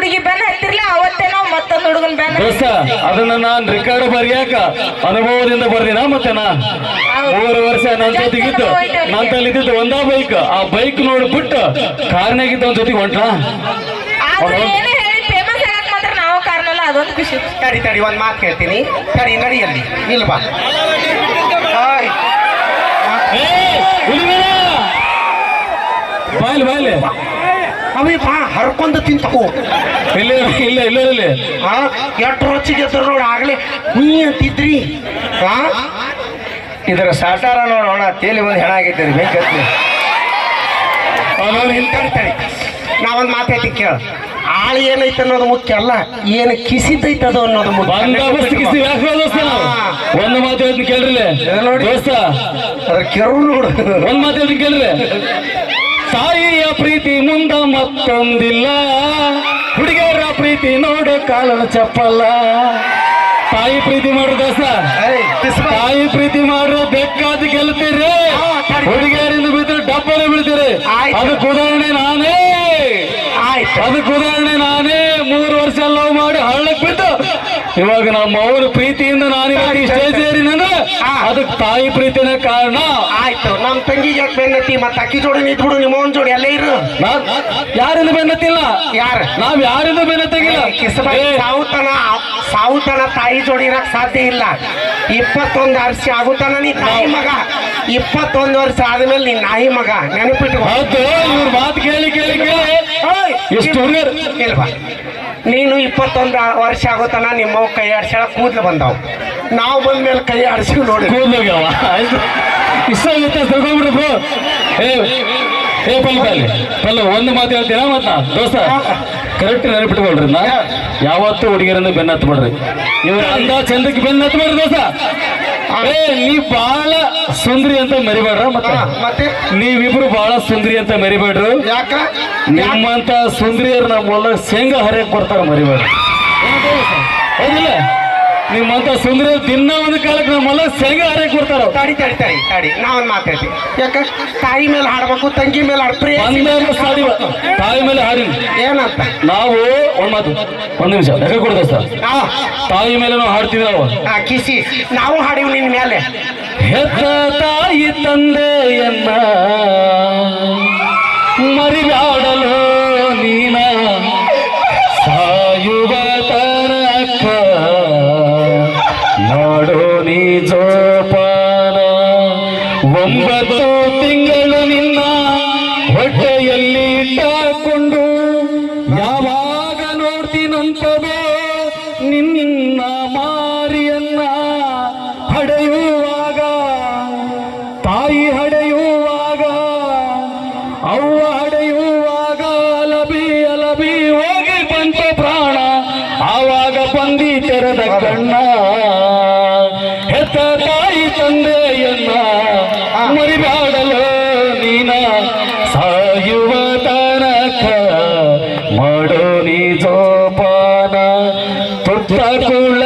ಹುಡುಗಿ ಬೆನ್ನ ಹತ್ತಿರ್ಲಿ ಅವತ್ತೇ ನಾವು ಮತ್ತೊಂದು ಹುಡುಗನ್ ಬೆನ್ನ ದೋಸ್ತ ಅದನ್ನ ನಾನ್ ರೆಕಾರ್ಡ್ ಬರೆಯಾಕ ಅನುಭವದಿಂದ ಬರ್ದಿನ ಮತ್ತೆ ನಾ 3 ವರ್ಷ ನನ್ ಜೊತೆಗಿದ್ದು ನನ್ ತಲ್ಲಿದ್ದು ಒಂದ ಬೈಕ್ ಆ ಬೈಕ್ ನೋಡ್ಬಿಟ್ಟು ಕಾರ್ನಾಗಿದ್ದ ಒಂದ್ ಜೊತೆಗೆ ಹೊಂಟ್ಲಾ ಆದ್ರೆ ಏನೇ ಹೇಳಿ ಫೇಮಸ್ ಆಗಕ್ ಮಾತ್ರ ನಾವು ಕಾರಣಲ್ಲ ಅದೊಂದು ಖುಷಿ. ತಡಿ ಒಂದ್ ಮಾತು ಕೇಳ್ತೀನಿ. ತಡಿ ನಡಿಯಲ್ಲಿ ಇಲ್ವಾ ಬಾಯ್ಲಿ ಅವೇ ಬಾ ಹರ್ಕೊಂಡು ತಿಂತಕೋ. ಇಲ್ಲ ಹಾ ಎಷ್ಟು ರೊಚ್ಚಿಗೆ ಎದ್ರು ನೋಡಿ ಆಗ್ಲೇ ನೀ ಅಂತಿದ್ರಿ. ಹಾ ಇದರ ಸಾಟಾರ ನೋಡೋಣ ತೇಲಿ ಒಂದು ಹೆಣ ಆಗೈತೆ ಬೇಕತ್ತಿ. ತಡಿ ನಾವೊಂದು ಮಾತು ಹೇಳ್ತಿ ಕೇಳ. ಆಳು ಏನೈತೆ ಅನ್ನೋದು ಮುಖ್ಯ ಅಲ್ಲ, ಏನು ಕಿಸಿತೈತದು ಅನ್ನೋದು ಮುಖ್ಯ. ಒಂದು ಮಾತು ಹೇಳ್ತೀನಿ ಕೇಳ್ರಿ ದೋಸ್ತ, ಅದ್ರ ಕೆರು ನೋಡು. ಒಂದ್ ಮಾತು ಹೇಳ್ತೀನಿ ಕೇಳ್ರಿ. ತಾಯಿಯ ಪ್ರೀತಿ ಮುಂದ ಮತ್ತೊಂದಿಲ್ಲ, ಹುಡುಗಿಯರ ಪ್ರೀತಿ ನೋಡು ಕಾಲನ ಚಪ್ಪಲ್ಲ. ತಾಯಿ ಪ್ರೀತಿ ಮಾಡ್ರು ದೋಸ್ತ, ತಾಯಿ ಪ್ರೀತಿ ಮಾಡ್ರು ಬೇಕಾದ ಗೆಲ್ತೀರಿ, ಹುಡುಗಿಯರಿಂದ ಬಿದ್ದರೆ ಡಬ್ಬಲೆ ಬೀಳ್ತೀರಿ. ಅದಕ್ಕೆ ಉದಾಹರಣೆ ನಾನೇ 3 ವರ್ಷ ಲವ್ ಮಾಡಿ ಹಳ್ಳಕ್ ಬಿದ್ದು ಇವಾಗ ನಮ್ಮ ಅವ್ರ ಪ್ರೀತಿಯಿಂದ ನಾನು ಸ್ಟೇಜ್ ಏರಿನಂದ್ರೆ ಅದಕ್ಕೆ ತಾಯಿ ಪ್ರೀತಿನ ಕಾರಣ. ಆಯ್ತು, ನಮ್ ತಂಗಿಗೆ ಯಾಕೆ ಬೆನ್ನತ್ತಿ? ಮತ್ತೆ ಅಕ್ಕಿ ಜೋಡಿ ನಿಂತ್ಬಿಡು, ನಿಮ್ಮ ಅವನ್ ಜೋಡಿ ಎಲ್ಲ ಇರು. ಯಾರಿಂದ ಬೆನ್ನತ್ತಿಲ್ಲ, ನಾವ್ ಯಾರಿಂದ ಬೆನ್ನತ್ತಿಲ್ಲ. ಸಾವುತನ ತಾಯಿ ಜೋಡಿ ಇರಕ್ ಸಾಧ್ಯ ಇಲ್ಲ. 21 ವರ್ಷ ಆಗುತ್ತಾನ ನೀ ತಾಯಿ ಮಗ. 21 ವರ್ಷ ಆದ್ಮೇಲೆ ನೀನ್ ನಾಯಿ ಮಗ, ನೆನಪಿಟ್ಟು. ಇವ್ರ ಮಾತು ಕೇಳಿ ಇಲ್ವಾ, ನೀನು 21 ವರ್ಷ ಆಗುತ್ತಾನ ನಿಮ್ಮವ್ ಕೈ ಆಡ್ಸ್ಯಾಳ ಕೂದ್ಲು ಬಂದಾವ್. ನಾವು ಬಂದ್ಮೇಲೆ ಕೈ ಆಡ್ಸಿ ನೋಡಿ ಕೂದ್ಲಾಗ್ಯಾವ. ಇಷ್ಟ ತಿಳ್ಕೊಂಡ್ಬಿಡ್ರು. ಪಲ್ಲ ಒಂದು ಮಾತು ಹೇಳ್ತೀನ ಮತ್ತ ದೋಸ್ತ, ಕರೆಕ್ಟ್ ನೆನಪಿಟ್ಕೊಳ್ರಿ. ನಾ ಯಾವತ್ತೂ ಹುಡುಗಿಯರಿಂದ ಬೆನ್ನ ಹತ್ಬಿಡ್ರಿ. ಇವ್ರ ಅಂದ ಚಂದಕ್ಕೆ ಬೆನ್ನ ಹತ್ಬಿಡ್ರಿ ದೋಸ್ತ. ನೀ ಬಹಳ ಸುಂದ್ರಿ ಅಂತ ಮರಿಬೇಡ್ರ. ಮತ್ತೆ ನೀವಿಬ್ರು ಬಹಳ ಸುಂದ್ರಿ ಅಂತ ಮರಿಬೇಡ್ರು. ಯಾಕ? ನಿಮ್ಮಂತ ಸುಂದ್ರಿಯರು ನಮ್ಮ ಹೊಲ ಶೇಂಗಾ ಹರಿಯಕ್ ಬರ್ತಾರ, ಮರಿಬೇಡ್ರಿ. ಹೌದಿಲ್ಲ? ನಿಮ್ಮಂತ ಸುಂದರ ದಿನ ಒಂದು ಕಾಲಕ್ಕೆ ನಮ್ಮ ಹೊಲ ಶೇಂಗಾ ಹರಿಯಕ್ ಬರ್ತಾರ. ತಡಿ ನಾವೊಂದು ಮಾತಾಡ್ತೀವಿ. ಯಾಕ ತಾಯಿ ಮೇಲೆ ಹಾಡ್ಬೇಕು, ತಂಗಿ ಮೇಲೆ ಹಾಡ್ಪ್ರಿ. ತಾಯಿ ಮೇಲೆ ಹಾಡಿ ಏನಂತ ನಾವು ಒಂದ್ ನಿಮಿಷ ಯಾಕೆ ಕೊಡ್ದ ಸರ್, ತಾಯಿ ಮೇಲೆ ನಾವು ಹಾಡ್ತೀವಿ. ನಾವು ಕಿಸಿ ನಾವು ಹಾಡಿವ್ ನಿನ್ ಮೇಲೆ. ಹೆತ್ತ ತಾಯಿ ತಂದೆಯನ್ನ ಮರಿಬ್ಯಾಡಲು ನೀನ, ಸಾಯುವ ತನಕ ನೋಡು ನೀ ಜೋಪಾನ. 9 ತಿಂಗಳು ನಿನ್ನ ಹೊಟ್ಟೆಯಲ್ಲಿ ಇಟ್ಟುಕೊಂಡು ಯಾವಾಗ ನೋಡ್ತೀನಂತವೇ ನಿನ್ನ ಮಾರಿಯನ್ನ. ಹಡೆಯುವಾಗ ತಾಯಿ ಹಡೆಯುವಾಗ ಅವ್ವ ಹಡೆಯುವಾಗ ಅಲಬಿ ಹೋಗಿ ಬಂತ ಪ್ರಾಣ, ಆವಾಗ ಬಂದಿ ತೆರೆದ ಕಣ್ಣ. ಹೆತ್ತ ತಾಯಿ ತಂದೆಯನ್ನ ಮರಿಬ್ಯಾಡಲು ನೀನ, ಸಾಯುವ ತನಕ ಮಾಡೋ ನೀ ಜೋಪಾನ. ತುತ್ತ ಕುಳ್ಳ